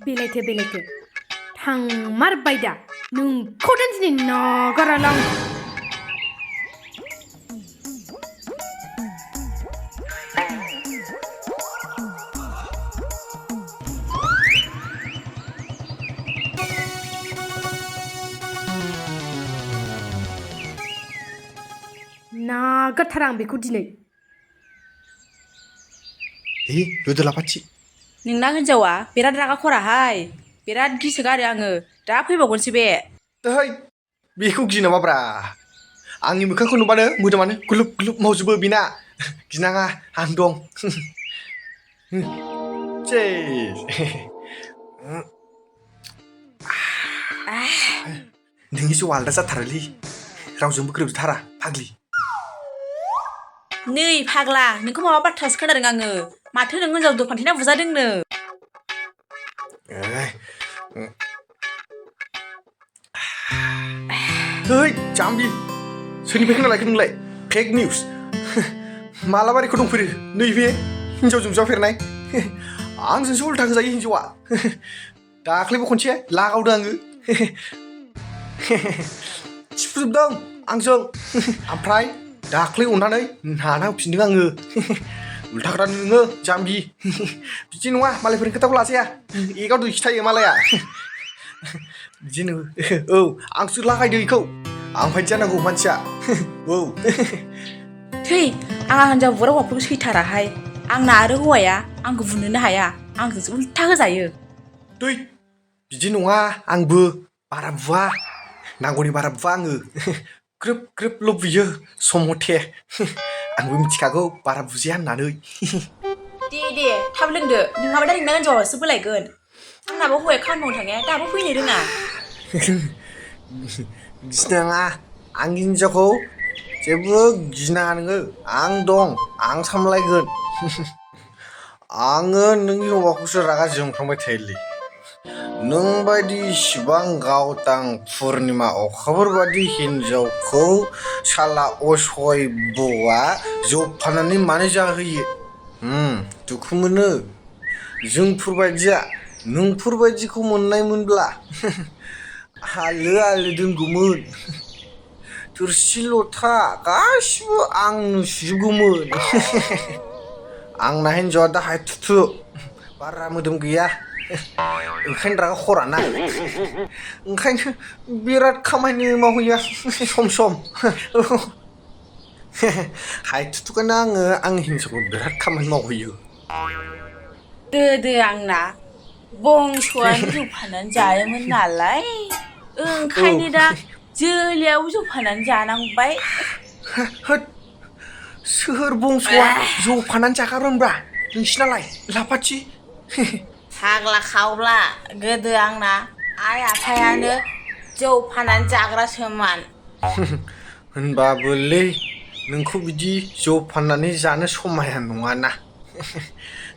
बेलायथो थांमारबाय दा नोंखौ दिनै नागारालां नागारथारा आं बेखौ दिनै लोदो लाफाथि नोंना हिन्जावा बिराद रागा खराहाय बिराद गिसोगारो आङो दा फैबावगोनसो बे दोहै बेखौ गिनामाब्रा आंनि मोखांखौ नुबानो मोदोमानो गुलुब गुलुब मावजोबो बिना गिनाङा आं दं नोंनि जौआ आलदा जाथारोलै रावजोंबो गोरोबथारा फाग्लि नै फाग्ला नोंखौ माबा बाथ्रासो खोनादों आङो माथो नों हिन्जाव दफांथेना बुजादोंनो है जाम्बि सोरनिफ्राय खोनालायखो नोंलाय फेक निउस मालाबारिखौ दंफैरो नैबे हिन्जावजों बुजाफेरनाय आंजोंसो उल्था होजायो हिन्जावा दाख्लैबो खनसे लागावदों आङो थिफुजोबदों आंजों ओमफ्राय दाख्लै अननानै नाना होफिनदों आङो उल्थाग्रा नोङो जाम्बि बिदि नङा मालायफोरनि खोथाखौ लाजाया एगाव दै खिथायो मालाया बिदिनो औ आंसो लागायदो बेखौ आं बायदि जानांगौ मानसिया औ थै आंहा हिन्जाव बुग्रा हौवाफोरखौ सैथाराहाय आंना आरो हौवाया आंखौ बुनोनो हाया आंजोंसो उल्था होजायो दै बिदि नङा आंबो बारा बुवा नांगौनि बारा बुवा आङो ग्रोब ग्रोबल' बुयो सम मथे आंबो मिथिखागौ बारा बुजाया होननानै दे थाब लोंदो नोंहाबा दा नोंना हिन्जावासो बोलायगोन आंनाबो हौवाया खामानि मावनो थांनाया दाबो फैनो रोङा गिनाङा आंनि हिन्जावखौ जेबो गिनाङा नोङो आं दं आं सामलायगोन आङो नोंनि हौवाखौसो रागा जोंफ्लांबाय थायोलै नों बायदि इसिबां गावदां पुर्निमा अखाफोर बायदि हिन्जावखौ साला असय बौआ जौ फाननानै मानो जाहोयो दुखु मोनो जोंफोरबायदिया नोंफोरबायदिखौ मोननायमोनब्ला आलो आलो दोनगौमोन थोरसि लथा गासिबो आंनो सुजोबगौमोन आंना हिन्जावआ दाहाय थुथु बारा मोदोम गैया ओंखायनो रागा खराना ओंखायनो बिराद खामानि मावहैयो सम सम हाय थुथुखायनो आङो आंनि हिन्जावखौ बिराद खामानि मावहैयो दो आंना बंस'आनो जौ फाननानै जायोमोन नालाय औ ओंखायनो दा जोलैयाव जौ फाननानै जानांबाय होद सोर बंस'आ जौ फाननानै जागारोनब्रा नोंसिनालाय लाफाथि फाग्ला खावब्ला गोदो आंना आइ आफायानो जौ फाननानै जाग्रासोमोन होनबाबोलै नोंखौ बिदि जौ फाननानै जानो समाया नङाना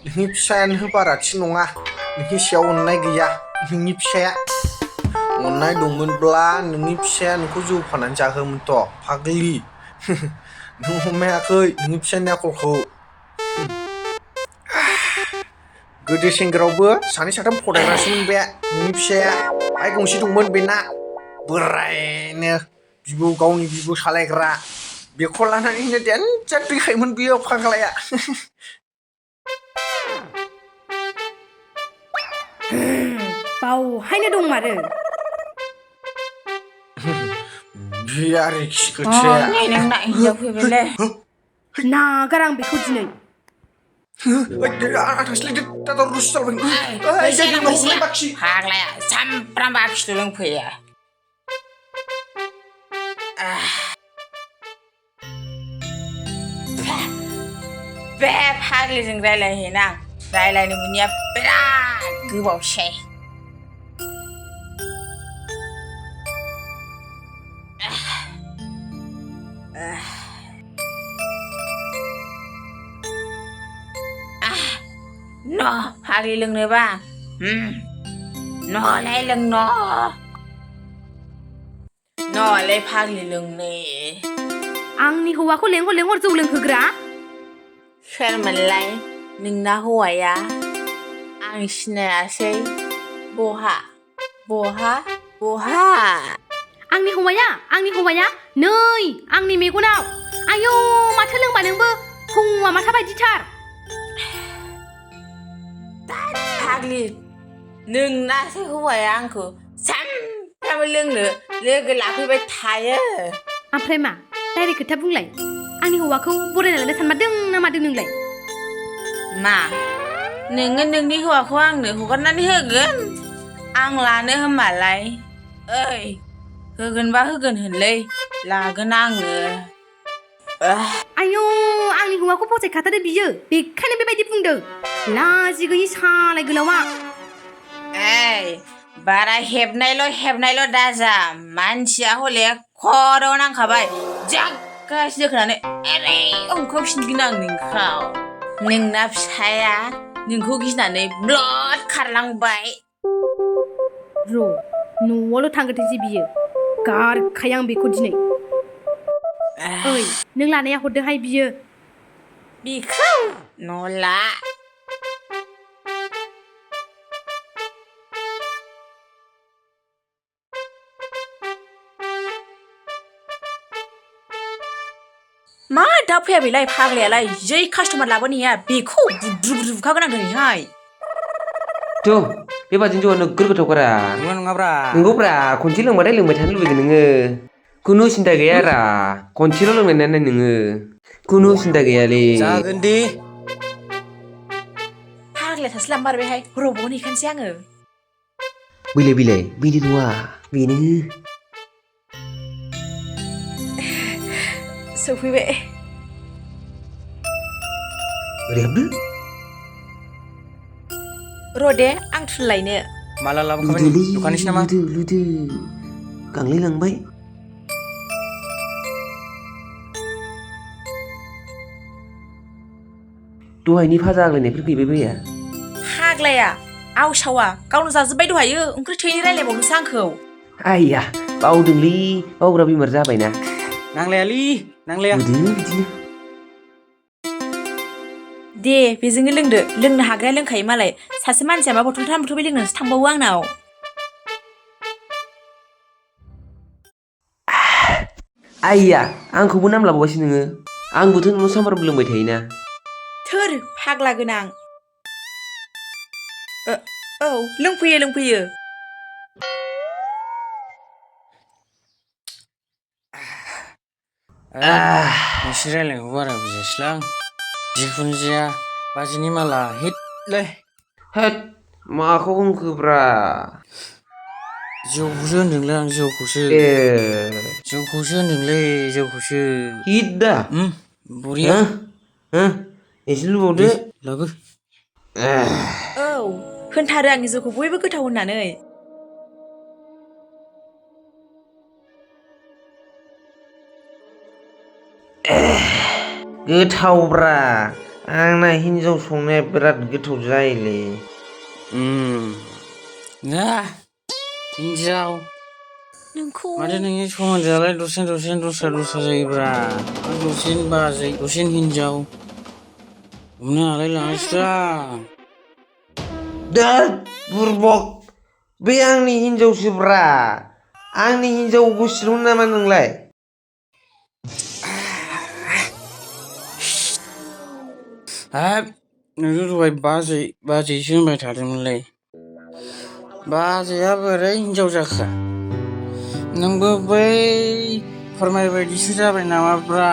नोंनि फिसायानो बारा थि नङा नोंनि सायाव अननाय गैया नोंनि फिसाया अननाय दंमोनब्ला नोंनि फिसाया नोंखौ जौ फाननानै जाहोमोनथ' फाग्लि नों हमायाखै नोंनि फिसानि आखलखौ गोदो सेंग्रायावबो सानै साथाम फरायग्रासोमोन बे नोंनि फिसाया बाइक गंसे दंमोन बेना बोरायनो गावनि बिबौ सालायग्रा बेखौ लानानैनो देनजार दैखायोमोन बियो फाग्लाया बावहायनो दंमारो बे आरोखि खोथाया नोंना हिन्जाव फैबायलै नागार आं बेखौ दिनै फाग्लाया सामफ्रामबो आखिल' लोंफैयो बे फाग्लिजों रायलायहैना रायलायनो मोनिया बिराद गोबावसै न' फाग्लि लोंनोबा न'लाय लोंनो न'लाय फाग्लि लोंनो आंनि हौवाखौ लेंहर जौ लोंहोग्रा सोरमोनलाय नोंना हौवाया आं सिनायासै बहा बहा बहा आंनि हौवाया नै आंनि मेगनाव आयौ माथो लोंबा नोंबो हौवा माथा बायदिथार फाग्लि नोंनासो हौवाया आंखौ सानफ्रामबो लोंनो लोगो लाफैबाय थायो ओमफ्राय मा डाइरेक्ट खोथा बुंलाय आंनि हौवाखौ बरायना लानो सानमारदों ना मादों नोंलाय मा नोङो नोंनि हौवाखौ आंनो हगारनानै होगोन आं लानो होमबालाय ओइ होगोनबा होगोन होनलै लागोन आङो आयौ आंनि हौवाखौ फसायखाथारो बियो बेखायनो बेबायदि बुंदों लाजि गैयि सालाय गोलावा ओइ बारा हेबनायल' दाजा मानसिया हले खर'आव नांखाबाय जागासिनो खोनानै ओरै अंखारफिनगोन आं नोंना फिसाया नोंखौ गिनानै ब्लड खारलांबाय र' न'आवल' थांगोनसै बियो गारखाया आं बेखौ दिनै ओइ नों लानाया हरदोहाय बियो बिखौ न'ला मा दा फैया बेलाय फाग्लायालाय जै कास्टमार लाबोनाया बेखौ बुद्रु बुखागोन आं दिनैहाय जौ बेबादिनो जौआ नोगोर गोथावखारा नङाब्रा नंगौब्रा खनसे लोंबाथाय लोंबाय थानो लुबैगोन नोङो खुनु सिन्था गैयारा खनसेल' लोंनाय नालाय नोङो खुनु सिन्था गैयालै जागोन दे फाग्लाया सासे लांबारबायहाय रबाव नेखानोसै आङो बिलाय बेनो नङा बेनो सफैबाय ओरै हाबदो रदे आं थुनलायनो माला लाबोखाबाय दखानिसो नामा लुदो गांलायलांबाय दहायनि फाजा आग्लायनायफोर गैबाय बाया फाग्लाया आवसावा गावनो जाजोब्बाय दहायो ओंख्रि थैनि रायलायबावदोंसो आंखौ आइया बावदोंलै बावग्रा बेमार जाबायना नांलाया बिदिनो दे बेजोंनो लोंनो हाग्राया लोंखायो मालाय सासे मानसिया मा बथलथाम बथलबै लोंनानैसो थांबावो आंनाव आइया आंखौबो नाम लाबावगासो नोङो आंबोथ' नोंनाव सामफ्रामबो लोंबाय थायोना थोर फाग्ला गोनां औ लोंफैयो नोंसोर रायलायनायखौ बारा बुजियासैलां जिखुनु जाया बाजिनि माला हिटलै होद माखौ होनखोब्रा जौखौसो होनदोंलै आं जौखौसो होनदोंलै जौखौसो हिट दा बरिया एसे लुबावदो लाबो औ होनथारो आंनि जौखौ बयबो गोथाव होननानै गोथावब्रा आंना हिन्जाव संनाया बिराद गोथाव जायोलै ना हिन्जाव नोंखौ माथो नोंनि सोमोन्दोआलाय दस्रा जायोब्रा दसेनो बाजै दसेनो हिन्जाव हमनो हालाय लाङासैदां दोद बुरबक बे आंनि हिन्जावसोब्रा आंनि हिन्जाव गुस्थिमोन नामा नोंलाय हाब नोंथ' दहाय बाजैसो होनबाय थादोंमोनलै बाजैया बोरै हिन्जाव जाखो नोंबो बै फोरमाय बायदिसो जाबाय नामाब्रा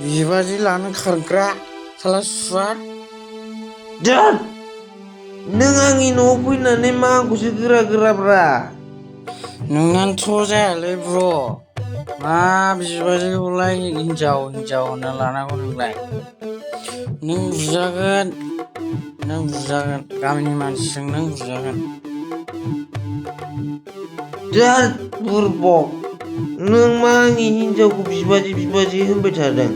बिबाजै लानो खारग्रा साला सुवाद दोद नों आंनि न'आव फैनानै मा आंखौसो गोराब्रा नोंनानोथ' जायालै ब्र' मा बिबाजैखौलाय हिन्जाव होनना लानांगौ नोंलाय नों बुजागोन गामिनि मानसिजों नों बुजागोन दोद बुरबक नों मा आंनि हिन्जावखौ बिबाजै होनबाय थादों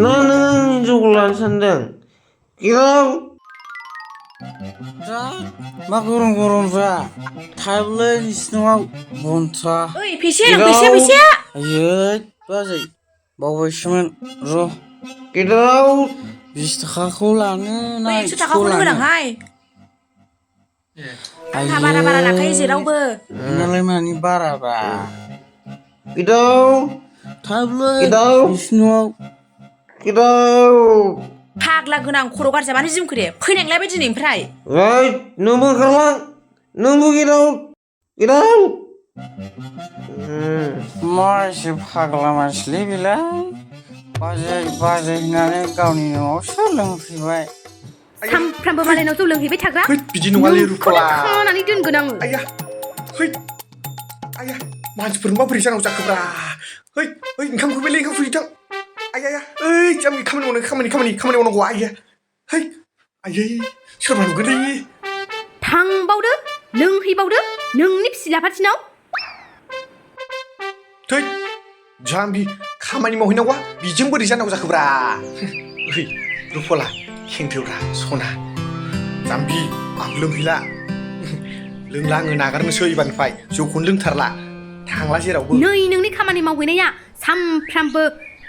ना नों आंनि हिन्जावखौ लानो सानदों मा गरमब्रा थाबलै नोंसिनाव घन्टा ओइ फैसाया आयै बाजै बावबायसोमोन र' गेट आउट 20 थाखाखौ लानो ना 100 थाखाखौनो होनांहाय आंहा बारा लाखायो जेरावबो नोंनालाय मानि बाराब्रा Kidau, थाबलै Kidau. बिसिनि न'आव kidau. फाग्ला गोनां खर' गारजा मानो जिमखो दे फैनायलाय दिनैनिफ्राय Right, nunggu kerlang, nunggu kidau, kidau. मा एसे फाग्ला मानसिलै बेलाय बाजै होननानै गावनि न'आवसो लोंफैबाय सामफ्रामबो मालायनाव जौ लोंहैबाय थाग्रा है बिदि नङालै रुफला खानानै दोनगोन आङो आया है आया मानसिफोर माबोरै जानांगौ जाखोब्रा है ओंखामखौ बेले ओंखाम फैथां आया ओइ जामि खामानि मावनांगौ आया है आयै सोरबा नुगोनलै थांबावदो लोंहैबावदो नोंनि फिसिला फारथिनाव थै जाम्बि खामानि मावहैनांगौआ बिजों बोरै जानांगौ जाखोब्रा ओइ रुफला खेंथोब्रा सना जाम्बि आं लोंहैला लोंला आङो नागारनोसै एबारनिफ्राय जौखौनो लोंथारला थांला जेरावबो नै नोंनि खामानि मावहैनाया सामफ्रामबो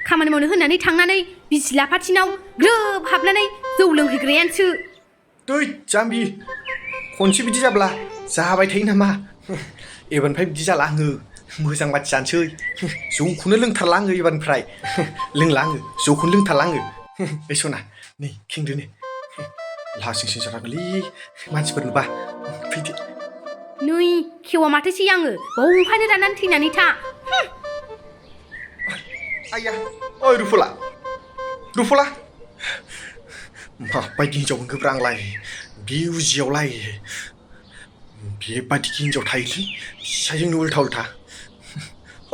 खामानि मावनो होननानै थांनानै बिसिला फारथिनाव ग्रोब हाबनानै जौ लोंहैग्रायानोसो दै जाम्बि खनसे बिदि जाब्ला जाबाय थायो नामा एबारनिफ्राय बिदि जाला आङो मोजां बादि जानोसै जौखौनो लोंथारला आङो एबारनिफ्राय लोंला आङो जौखौनो लोंथारला आङो बे सना नै खेंदो नै लासिंसिं जानांगोनलै मानसिफोर नुबा फैदो नै खेवा माथोसै आङो बहायनो राननानै थैनानै था आया ओइ रुफला माबायदि हिन्जाव मोनखोब्रा आंलाय बे उजियावलाय बेबायदि हिन्जाव थायोलै फिसायजोंनो उल्था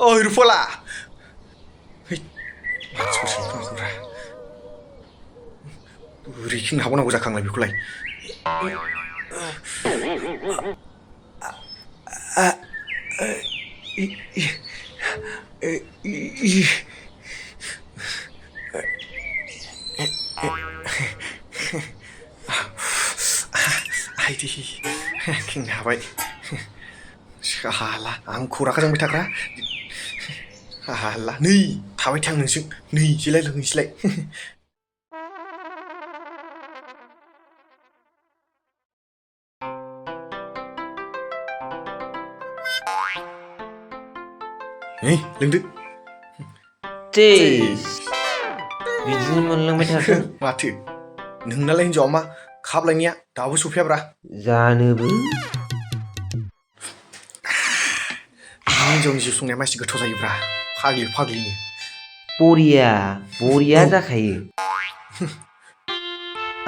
ओइ रुफला मानसिफोर सोंखांखोब्रा बोरै खेंनो हाबावनांगौ जाखांलाय बेखौलाय आइदि खेंनो हाबाय हाला आंखौ रागा जोंबाय थाग्रा हाला नै थाबाय थां नोंजों नै जेलाय लोंहैसैलाय नै लोंदो Tis. Bidiनो मोनलांबाय थाथों माथो नोंनालाय हिन्जावा मा खाबलायनाया दाबो सफैयाब्रा जानोबो हिन्जावनि जिउ संनाया मानसि गोथाव जायोब्रा फाग्लिनो बरिया जाखायो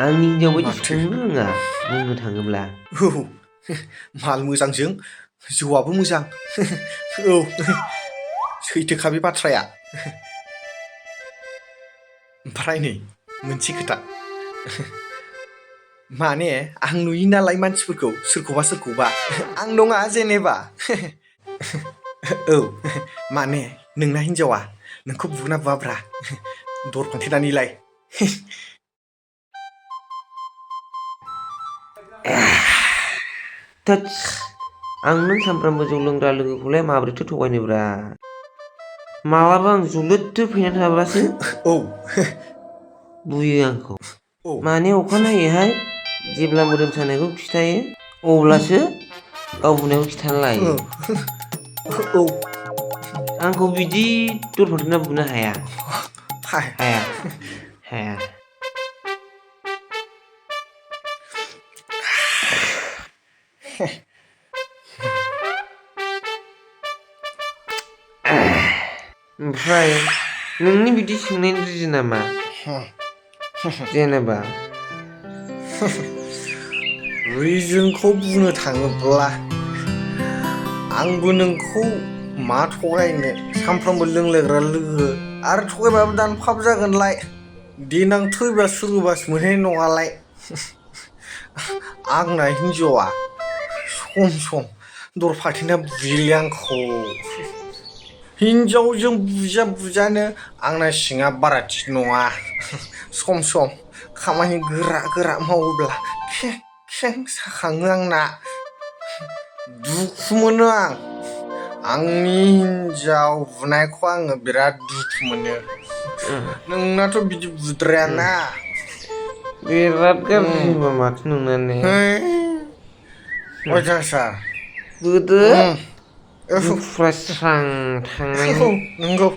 आंनि हिन्जाव बायदि संनो रोङा बुंनो थाङोब्ला औ माल मोजांजों जौआबो मोजां औ सैथोखा बे बाथ्राया ओमफ्राय नै मोनसे खोथा माने आं नुयो नालाय मानसिफोरखौ सोरखौबा आं नङा जेनेबा औ माने नोंना हिन्जावा नोंखौ बुना बुवाब्रा दर फांथेनानैलाय थोस आं नों सामफ्रामबो जौ लोंग्रा लोगोखौलाय माबोरैथो थगायनोब्रा मालाबा आं जुलुदथो फैनानै थाब्लासो औ बुयो आंखौ औ माने अखानायैहाय जेब्ला मोदोम सानायखौ खिथायो अब्लासो गाव बुनायखौ खिथाना लायो औ आंखौ बिदि दर फांथेना बुनो हाया हाया ओमफ्राय नोंनि बिदि सोंनायनि रिजोना मा जेनेबा रिजनखौ बुंनो थाङोब्ला आंबो नोंखौ मा थगायनो सानफ्रामबो लोंलायग्रा लोगो आरो थगायबाबो दानफाब जागोनलाय देनां थैबा सुरुबास मोनहैनाय नङालाय आंना हिन्जावा सम दर फांथेना बुयोलै आंखौ हिन्जावजों बुजानो आंना सिङा बारा थिग नङा सम खामानि गोरा मावोब्ला खें साखाङो आंना दुखु मोनो आंनि हिन्जाव बुनायखौ आङो बिराद दुखु मोनो नोंनाथ' बिदि बुद्रायाना बिराद गाज्रि होनबा माथो नोंनानो अयथासार गोदो औ दुखुफ्रा स्रां थांनायनि नंगौ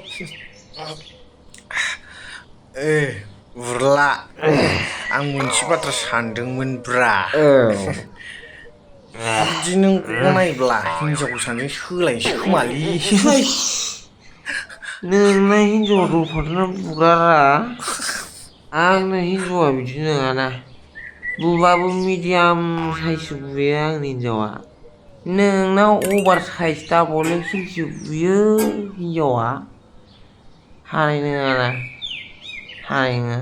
उरला आं मोनसे बाथ्रा सानदोंमोनब्रा बिदि नों गनायब्ला हिनजावखौ सानैजों सोलायनोसै खोमालै नोंना हिनजावा दरफारना बुगारा आंना हिनजावा बिदि नङाना बुबाबो मिडियाम साइजसो बुयो आंनि हिनजावा नोंना अभार साइज डाबल एक्सेलसो बुयो हिनजावा हानाय नङाना हानाय नङा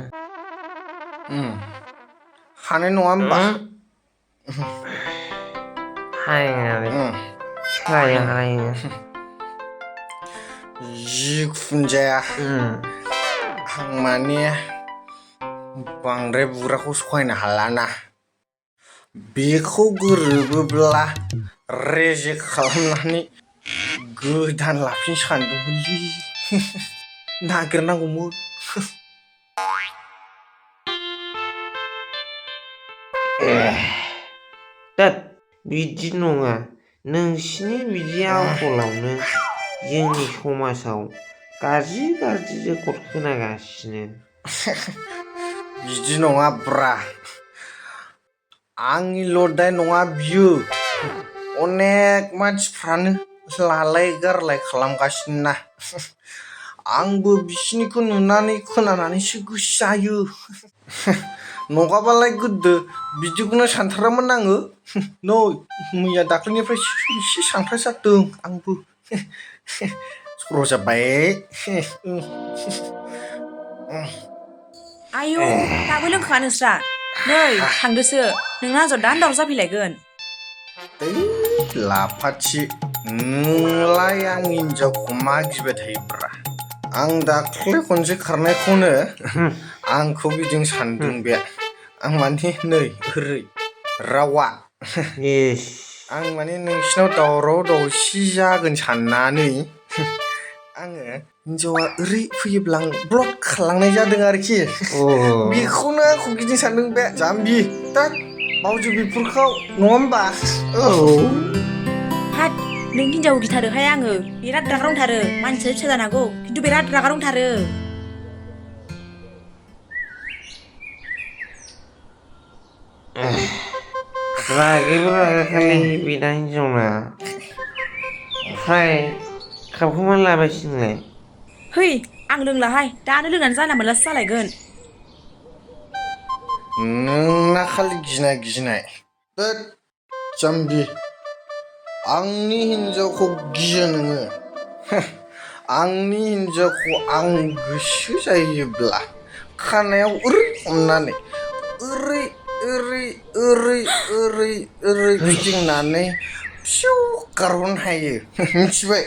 हानाय नङा होमबा हानाय नङालै सोलायनो हानाय नङा जिखुनु जाया आं माने बांद्राय बुग्राखौ सहायनो हालाना बेखौ गोरोबोब्ला रेजेक्ट खालामनानै गोदान लाफिनो सानदोंमोनलै नागिरनांगौमोन दा बिदि नङा नोंसिनि बिदि आखलावनो जोंनि समाजाव गाज्रि गाज्रि रेकर्ड खोनागासिनो बिदि नङा ब्रा आंनिल' दाय नङा बियो अनेक मानसिफ्रानो लालाय गारलाय खालामगासिनो ना आंबो बिसिनिखौ नुनानै खोनानानैसो गोसो जायो नङाबालाय गोदो बिदिखौनो सानथारामोन आङो नै मैया दाख्लैनिफ्राय एसे सांथार जादों आंबो सर' जाबाय आयौ दाबो लोंखाङा नोंस्रा नै थांदोसो नोंना आंजों दानदार जाफैलायगोन लाफाथि नोंलाय आंनि हिनजावखौ मा गिबाय थायोब्रा आं दाख्लै खनसे खारनायखौनो आंखौ बिदिनो सानदों बे आं माने नै ओरै रावा आं माने नोंसिनाव दावराव दावसि जागोन साननानै आङो हिनजावा ओरै फैयोब्ला आं ब्लक खालामनाय जादों आरोखि बेखौनो आंखौ गिदिं सानदों बे जाम्बि दा मावजो बेफोरखौ नङा होमबा हाट नों हिनजाव गिथारोहाय आङो बिराद रागा दंथारो मानसिया फिसा जानांगौ खिन्थु बिराद रागा दंथारो रागैबो रागाखालि बेना हिनजावना ओमफ्राय कापखौ मानो लाबायसै नोंलाय है आं लोंलाहाय दानो लोंनानै जानला मोनलासो जालायगोन नोंना खालि गिनाय होद जाम्बि आंनि हिनजावखौ गियो नोङो आंनि हिनजावखौ आं गोसो जायोब्ला खानायाव ओरै हमनानै ओरै ओरै ओरै ओरै ओरै फिदिंनानै फिउ गारहरनो हायो मिथिबाय